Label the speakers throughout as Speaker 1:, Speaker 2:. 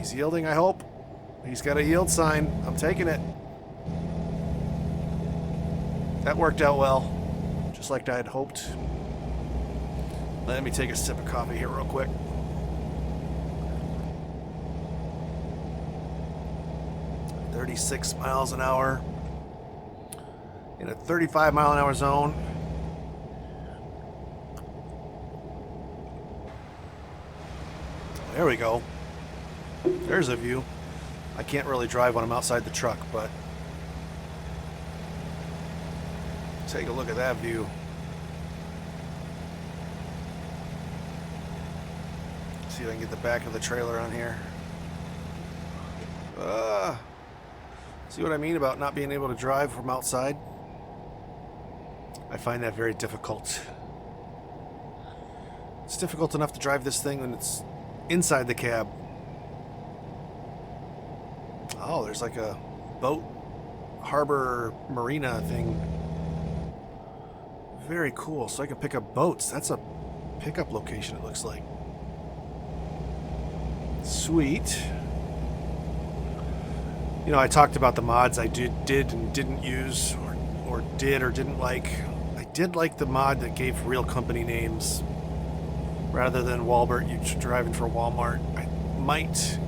Speaker 1: He's yielding, I hope. He's got a yield sign. I'm taking it. That worked out well, just like I had hoped. Let me take a sip of coffee here real quick. .36 miles an hour in a 35 mile an hour zone. There we go. There's a view. I can't really drive when I'm outside the truck, but take a look at that view. See if I can get the back of the trailer on here. See what I mean about not being able to drive from outside? I find that very difficult. It's difficult enough to drive this thing when it's inside the cab. Oh, there's like a boat harbor marina thing. Very cool. So I can pick up boats. That's a pickup location, it looks like. Sweet. You know, I talked about the mods I did and didn't use, or did or didn't like. I did like the mod that gave real company names rather than Walbert, you driving for Walmart. I might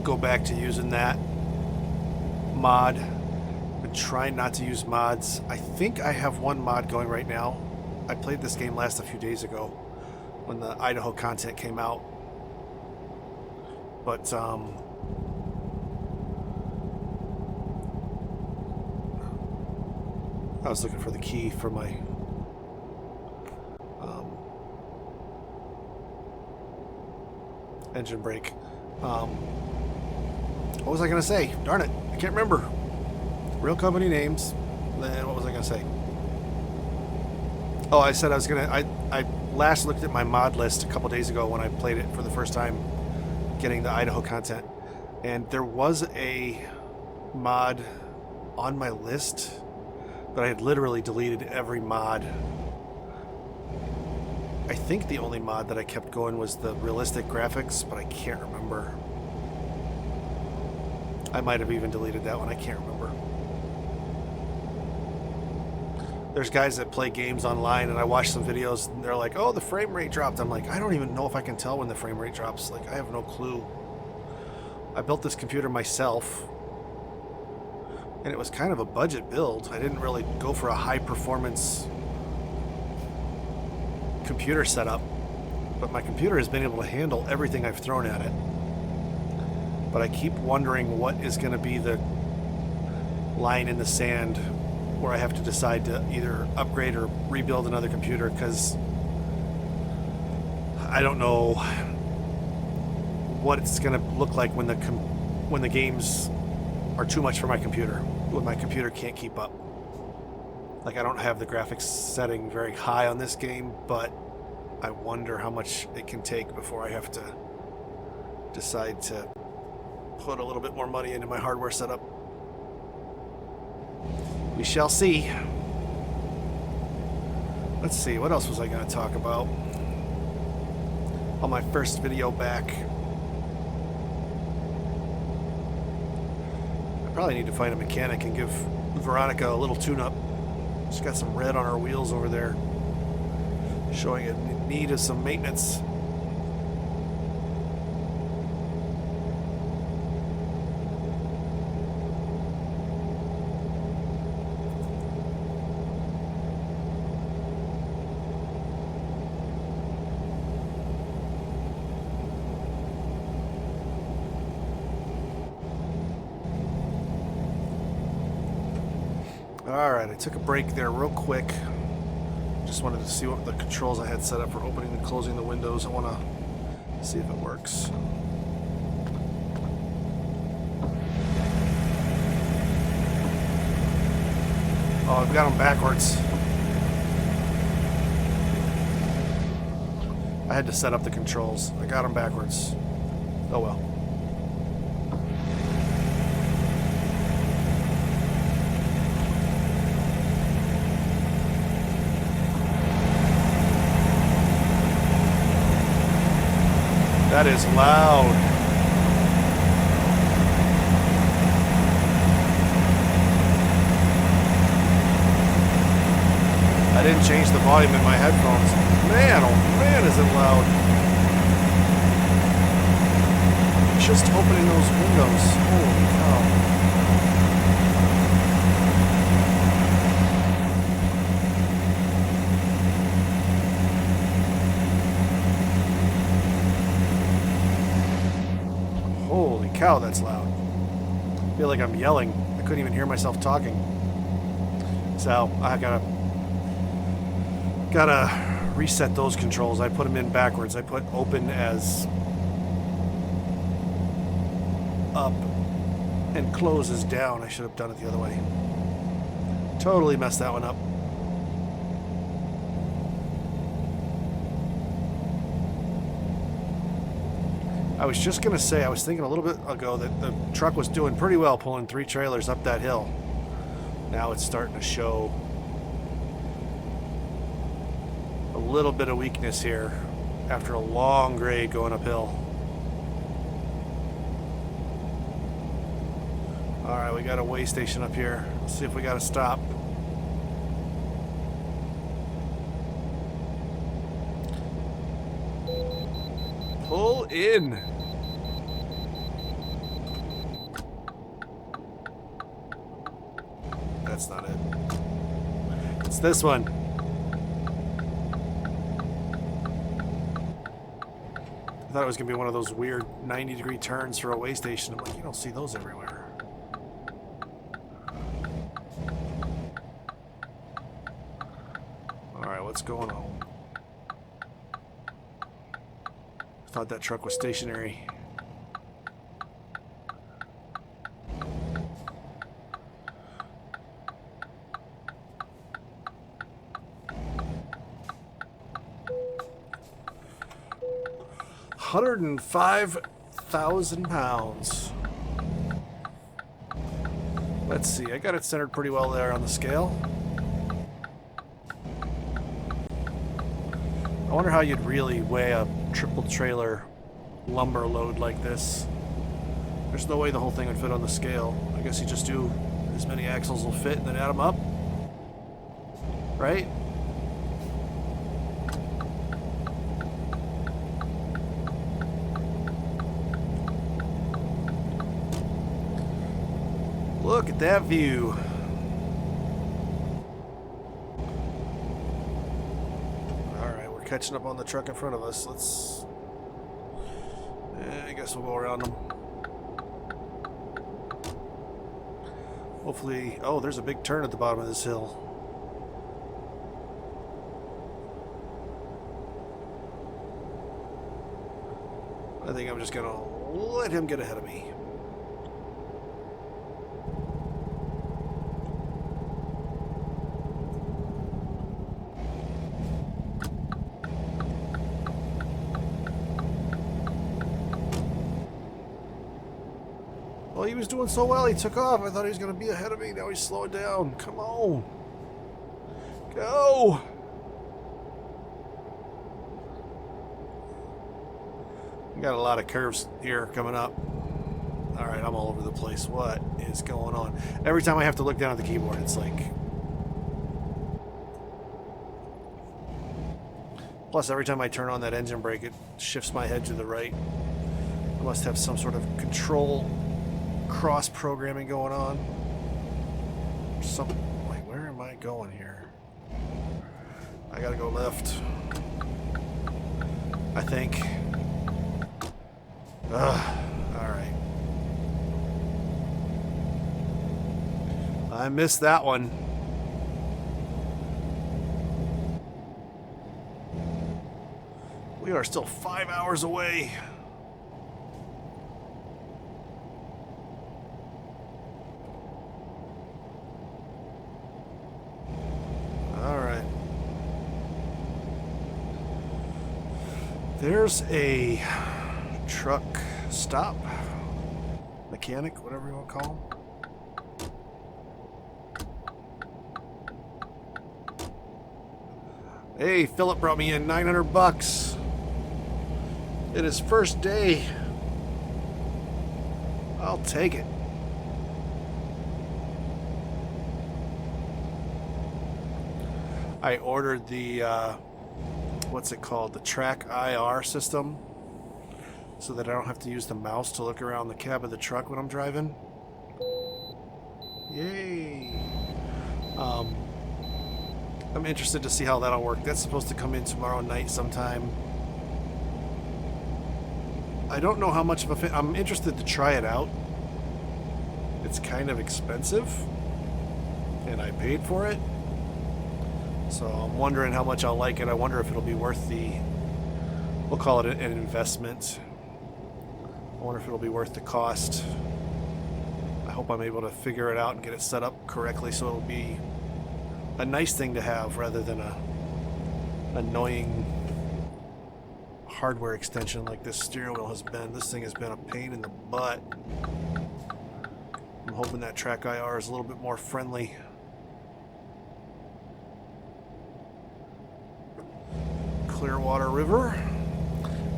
Speaker 1: go back to using that mod. I've been trying not to use mods. I think I have one mod going right now. I played this game last a few days ago when the Idaho content came out. But I was looking for the key for my engine brake. What was I going to say? Darn it, I can't remember. Real company names. Then what was I going to say? Oh, I said I was going to... I last looked at my mod list a couple days ago when I played it for the first time, getting the Idaho content. And there was a mod on my list, but I had literally deleted every mod. I think the only mod that I kept going was the realistic graphics, but I can't remember. I might have even deleted that one. I can't remember. There's guys that play games online, and I watch some videos, and they're like, oh, the frame rate dropped. I'm like, I don't even know if I can tell when the frame rate drops. Like, I have no clue. I built this computer myself, and it was kind of a budget build. I didn't really go for a high-performance computer setup, but my computer has been able to handle everything I've thrown at it. But I keep wondering what is going to be the line in the sand where I have to decide to either upgrade or rebuild another computer, because I don't know what it's going to look like when the games are too much for my computer, when my computer can't keep up. Like, I don't have the graphics setting very high on this game, but I wonder how much it can take before I have to decide to put a little bit more money into my hardware setup. We shall see. Let's see, what else was I going to talk about on my first video back? I probably need to find a mechanic and give Veronica a little tune-up. She's got some red on her wheels over there, showing a need of some maintenance. Alright, I took a break there real quick. Just wanted to see what the controls I had set up for opening and closing the windows. I want to see if it works. Oh, I've got them backwards. I had to set up the controls. I got them backwards. Oh well. That is loud. didn't change the volume in my headphones. Man, oh man, is it loud. Just opening those windows. Holy cow. Holy cow, that's loud. I feel like I'm yelling. I couldn't even hear myself talking. So I gotta reset those controls. I put them in backwards. I put open as up and close as down. I should have done it the other way. Totally messed that one up. I was just gonna say, I was thinking a little bit ago that the truck was doing pretty well pulling 3 trailers up that hill. Now it's starting to show a little bit of weakness here after a long grade going uphill. Alright, we got a way station up here. Let's see if we got to stop. Pull in. That's not it. It's this one. I thought it was going to be one of those weird 90-degree turns for a way station. I'm like, you don't see those everywhere. Alright, what's going on? I thought that truck was stationary. £105,000. Let's see, I got it centered pretty well there on the scale. I wonder how you'd really weigh a triple trailer lumber load like this. There's no way the whole thing would fit on the scale. I guess you just do as many axles will fit and then add them up. Right? Look at that view. Alright, we're catching up on the truck in front of us. Let's... I guess we'll go around them. Hopefully... Oh, there's a big turn at the bottom of this hill. I think I'm just gonna let him get ahead of me. Well, he was doing so well, he took off. I thought he was going to be ahead of me. Now he's slowing down. Come on. Go. We got a lot of curves here coming up. All right, I'm all over the place. What is going on? Every time I have to look down at the keyboard, it's like... Plus, every time I turn on that engine brake, it shifts my head to the right. I must have some sort of control... cross-programming going on. Wait, where am I going here? I gotta go left. I think. Alright. I missed that one. We are still 5 hours away. There's a truck stop, mechanic, whatever you want to call him. Hey, Philip brought me in $900. It is first day. I'll take it. I ordered the, what's it called? The Track IR system, so that I don't have to use the mouse to look around the cab of the truck when I'm driving. Yay! I'm interested to see how that'll work. That's supposed to come in tomorrow night sometime. I don't know how much of a fit. I'm interested to try it out. It's kind of expensive, and I paid for it. So I'm wondering how much I'll like it. I wonder if it'll be worth the, we'll call it an investment. I wonder if it'll be worth the cost. I hope I'm able to figure it out and get it set up correctly so it'll be a nice thing to have rather than a annoying hardware extension like this steering wheel has been. This thing has been a pain in the butt. I'm hoping that Track IR is a little bit more friendly. Clearwater River.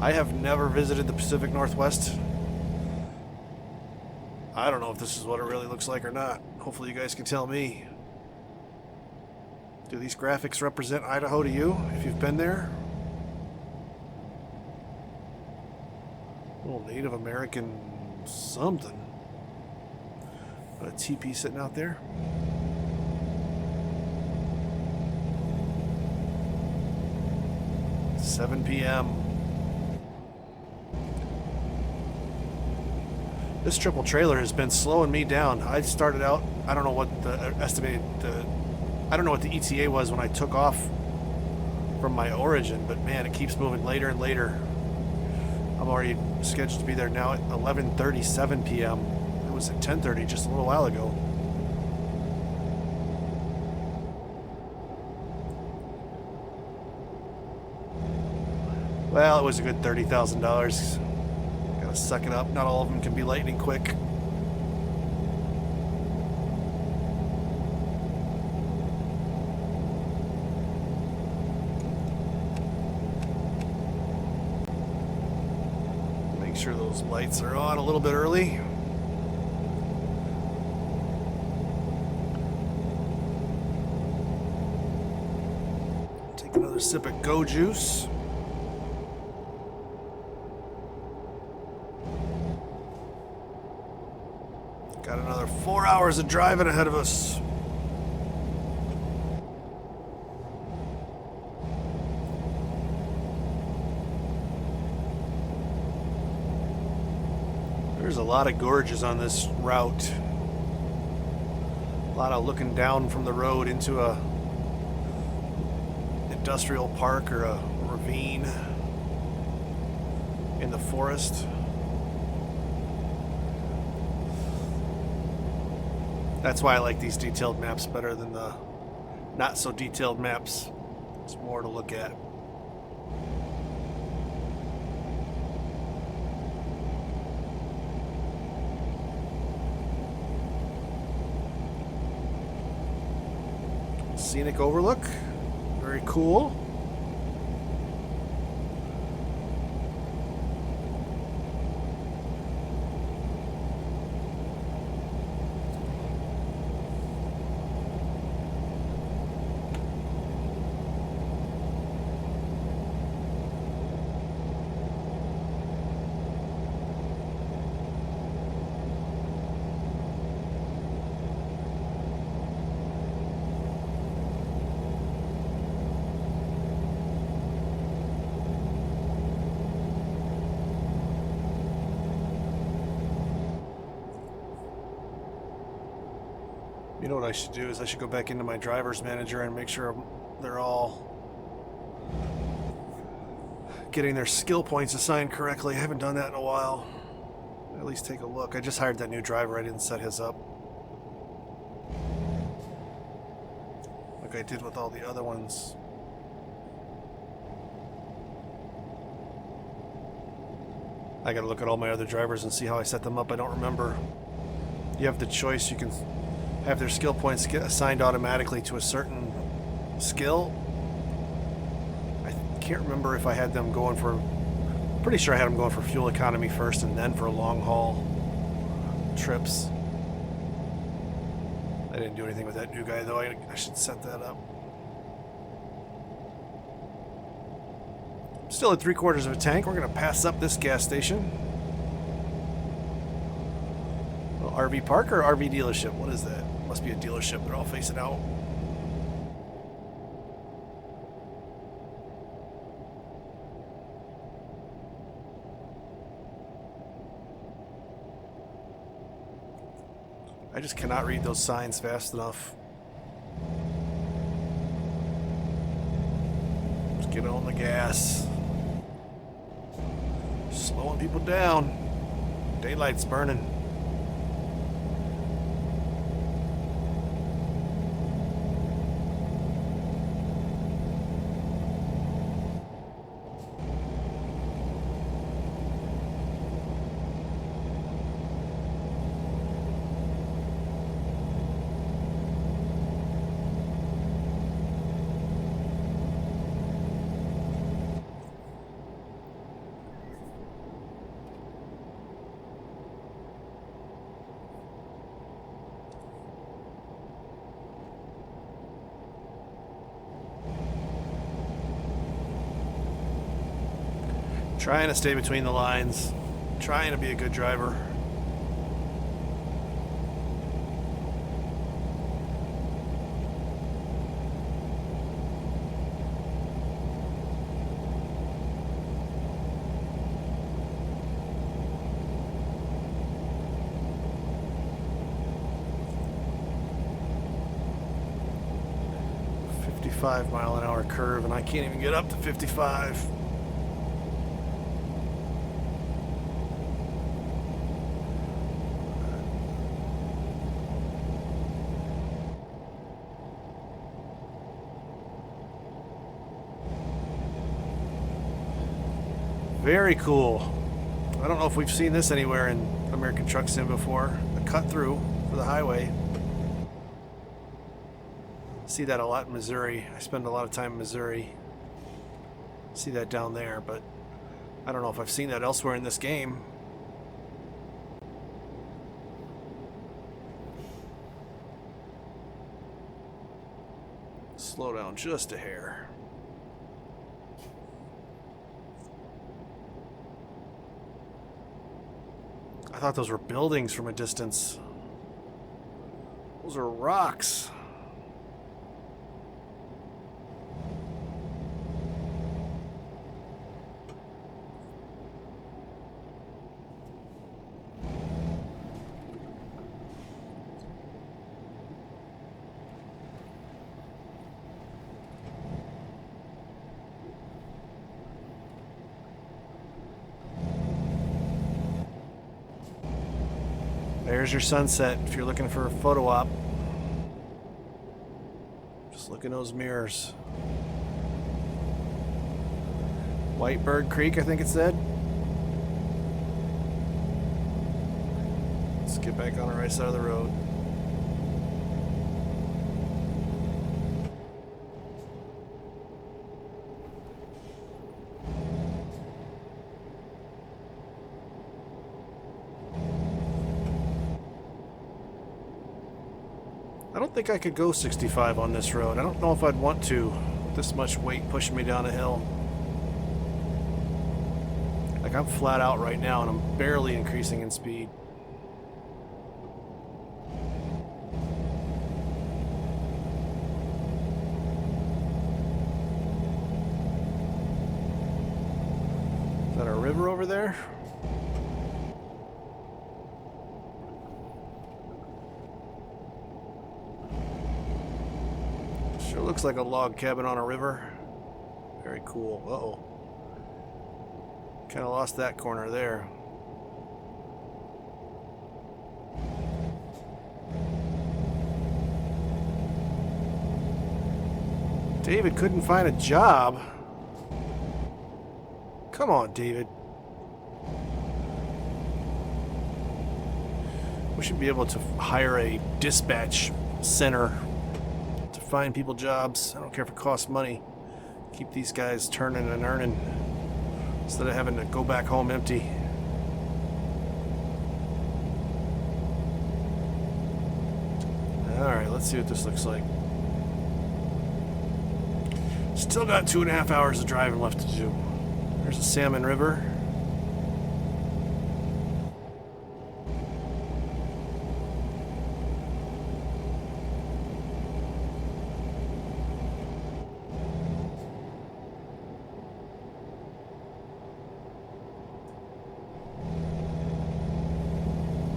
Speaker 1: I have never visited the Pacific Northwest. I don't know if this is what it really looks like or not. Hopefully you guys can tell me. Do these graphics represent Idaho to you, if you've been there? A little Native American something. A teepee sitting out there. It's 7 p.m. This triple trailer has been slowing me down. I started out, I don't know what the estimated, I don't know what the ETA was when I took off from my origin, but man, it keeps moving later and later. I'm already scheduled to be there now at 11:37 p.m. It was at 10:30 just a little while ago. Well, it was a good $30,000. Gotta suck it up. Not all of them can be lightning quick. Make sure those lights are on a little bit early. Take another sip of Go Juice. Got another 4 hours of driving ahead of us. There's a lot of gorges on this route. A lot of looking down from the road into a industrial park or a ravine in the forest. That's why I like these detailed maps better than the not so detailed maps. There's more to look at. Scenic overlook. Very cool. You know what I should do is I should go back into my driver's manager and make sure they're all getting their skill points assigned correctly. I haven't done that in a while. At least take a look. I just hired that new driver. I didn't set his up like I did with all the other ones. I gotta look at all my other drivers and see how I set them up. I don't remember. You have the choice. You can have their skill points get assigned automatically to a certain skill. I can't remember if I had them going for, pretty sure I had them going for fuel economy first and then for long haul trips. I didn't do anything with that new guy though. I should set that up. Still at 3/4 of a tank. We're going to pass up this gas station. Well, RV park or RV dealership? What is that? Must be a dealership. They're all facing out. I just cannot read those signs fast enough. Just get on the gas. Slowing people down. Daylight's burning. Trying to stay between the lines. Trying to be a good driver. .5-mile-an-hour curve, and I can't even get up to 55. Very cool. I don't know if we've seen this anywhere in American Truck Sim before. The cut through for the highway. See that a lot in Missouri. I spend a lot of time in Missouri. See that down there, but I don't know if I've seen that elsewhere in this game. Slow down just a hair. I thought those were buildings from a distance. Those are rocks. There's your sunset if you're looking for a photo op. Just look in those mirrors. Whitebird Creek, I think it said. Let's get back on the right side of the road. I don't think I could go 65 on this road. I don't know if I'd want to with this much weight pushing me down a hill. Like, I'm flat out right now and I'm barely increasing in speed. Is that a river over there? Sure looks like a log cabin on a river. Very cool. Uh-oh. Kind of lost that corner there. David couldn't find a job. Come on, David. We should be able to hire a dispatch center to find people jobs. I don't care if it costs money. Keep these guys turning and earning instead of having to go back home empty. Alright, let's see what this looks like. Still got 2.5 hours of driving left to do. There's a salmon river.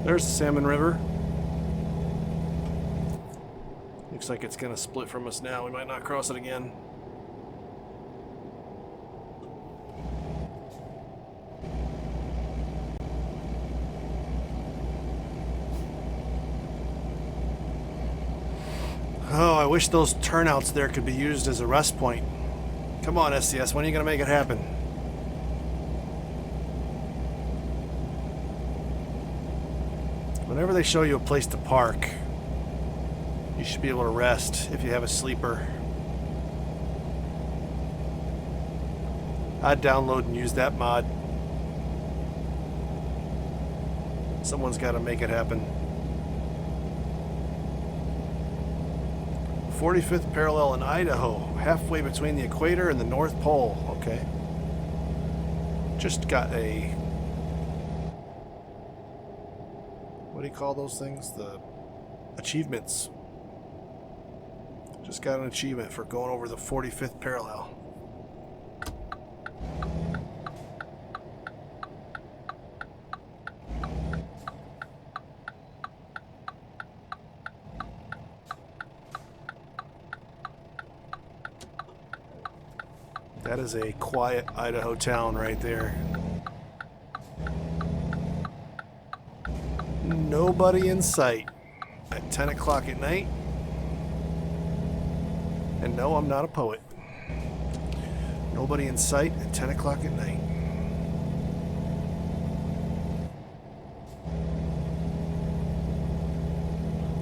Speaker 1: There's the salmon river. Looks like it's going to split from us now. We might not cross it again. Oh, I wish those turnouts there could be used as a rest point. Come on, SCS, when are you going to make it happen? Whenever they show you a place to park, you should be able to rest if you have a sleeper. I'd download and use that mod. Someone's got to make it happen. 45th parallel in Idaho, halfway between the equator and the North Pole. Okay. Just got a... what do you call those things? The achievements. Just got an achievement for going over the 45th parallel. That is a quiet Idaho town right there. Nobody in sight at 10 o'clock at night. And no, I'm not a poet. Nobody in sight at 10 o'clock at night.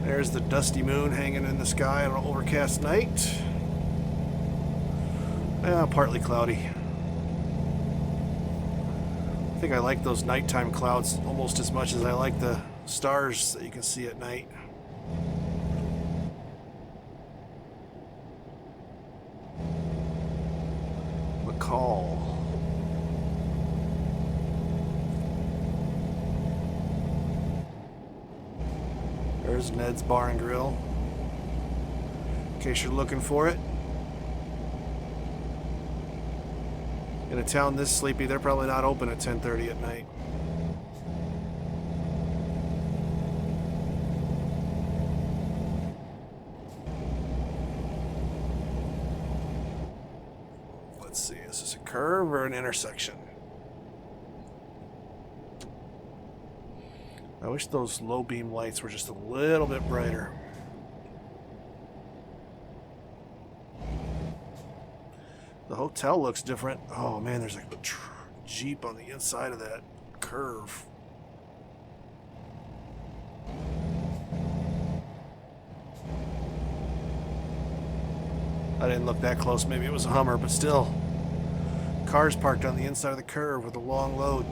Speaker 1: There's the dusty moon hanging in the sky on an overcast night. Partly cloudy. I think I like those nighttime clouds almost as much as I like the stars that you can see at night. McCall. There's Ned's Bar and Grill. In case you're looking for it. In a town this sleepy, they're probably not open at 10:30 at night. Let's see, is this a curve or an intersection? I wish those low beam lights were just a little bit brighter. The hotel looks different. Oh man, there's like a Jeep on the inside of that curve. I didn't look that close. Maybe it was a Hummer, but still. Cars parked on the inside of the curve with a long load.